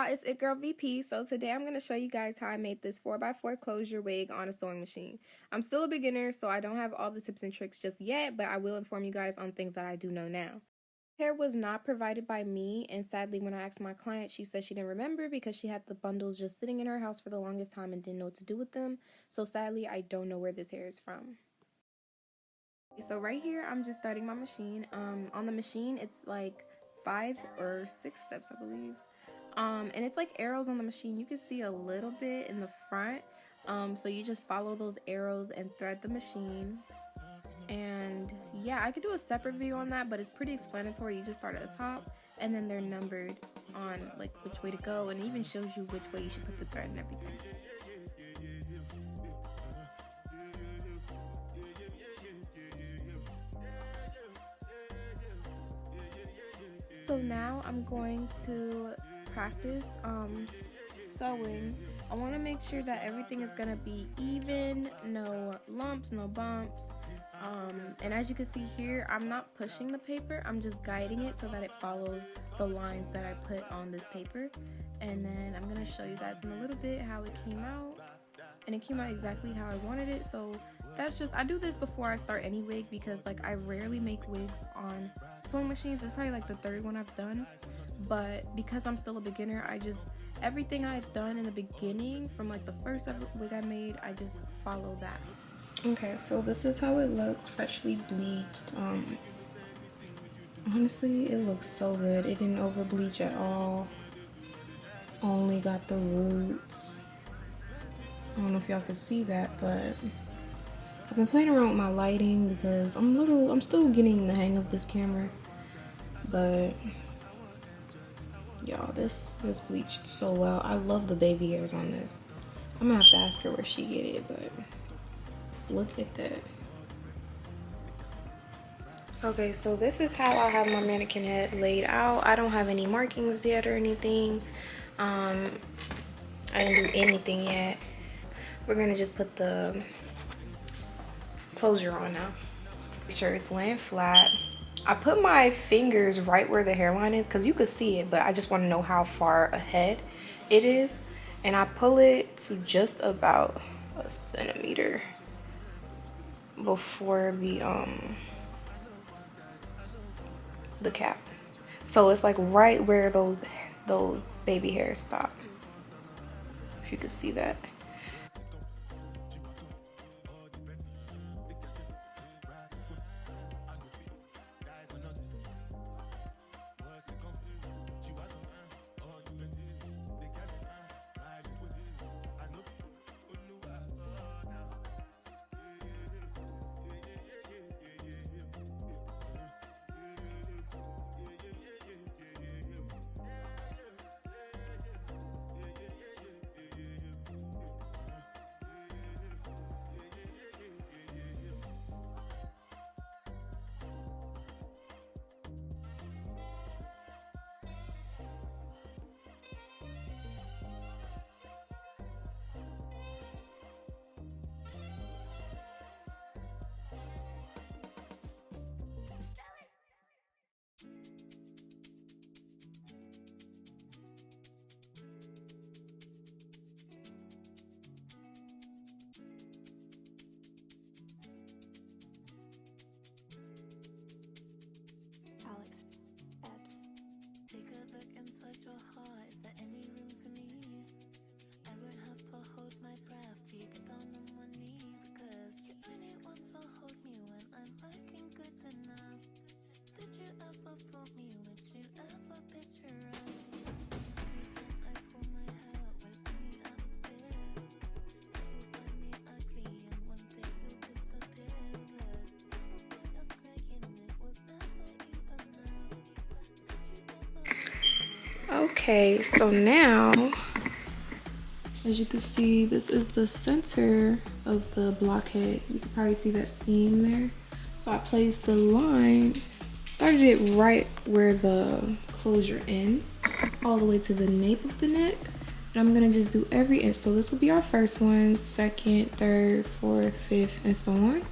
y'all, it's It Girl VP. So today I'm going to show you guys how I made this 4x4 closure wig on a sewing machine. I'm still a beginner, so I don't have all the tips and tricks just yet, but I will inform you guys on things that I do know now. Hair was not provided by me, and sadly when I asked my client, she said she didn't remember because she had the bundles just sitting in her house for the longest time and didn't know what to do with them. So sadly, I don't know where this hair is from. So right here, I'm just starting my machine. On the machine, it's like 5 or 6 steps, I believe. And it's like arrows on the machine. You can see a little bit in the front. So you just follow those arrows and thread the machine. And yeah, I could do a separate video on that, but it's pretty explanatory. You just start at the top and then they're numbered on like which way to go, and it even shows you which way you should put the thread and everything. So now I'm going to practice sewing. I want to make sure that everything is gonna be even, no lumps, no bumps. And as you can see here, I'm not pushing the paper, I'm just guiding it so that it follows the lines that I put on this paper. And then I'm gonna show you guys in a little bit how it came out, and it came out exactly how I wanted it. So that's just, I do this before I start any wig because like I rarely make wigs on sewing machines. It's probably like the third one I've done, but because I'm still a beginner, everything I've done in the beginning from like the first wig I made, I just follow that. Okay, so this is how it looks, freshly bleached. Honestly, it looks so good. It didn't over bleach at all. Only got the roots. I don't know if y'all can see that, but I've been playing around with my lighting because I'm still getting the hang of this camera. But y'all, this bleached so well. I love the baby hairs on this. I'm gonna have to ask her where she get it, but look at that. Okay, so this is how I have my mannequin head laid out. I don't have any markings yet or anything. I didn't do anything yet. We're gonna just put the closure on now. Make sure it's laying flat. I put my fingers right where the hairline is because you could see it, but I just want to know how far ahead it is. And I pull it to just about a centimeter before the cap. So it's like right where those baby hairs stop. If you could see that. Okay, so now, as you can see, this is the center of the blockhead. You can probably see that seam there. So I placed the line, started it right where the closure ends, all the way to the nape of the neck. And I'm gonna just do every inch. So this will be our first one, second, third, fourth, fifth, and so on.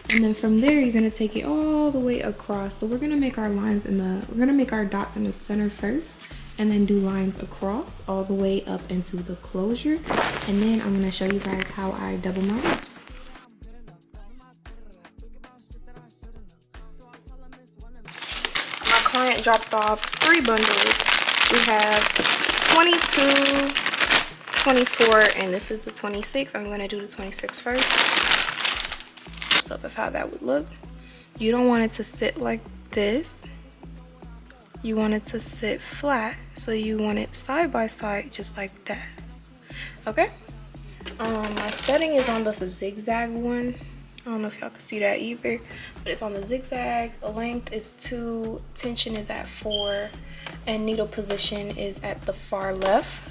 And then from there, you're gonna take it all the way across. So we're gonna make our lines we're gonna make our dots in the center first. and then do lines across all the way up into the closure. And then I'm going to show you guys how I double my loops. My client dropped off 3 bundles. We have 22, 24, and this is the 26. I'm going to do the 26 first. So of how that would look. You don't want it to sit like this. You want it to sit flat, so you want it side by side just like that. Okay, my setting is on the zigzag one. I don't know if y'all can see that either, but it's on the zigzag. The length is 2, tension is at 4, and needle position is at the far left.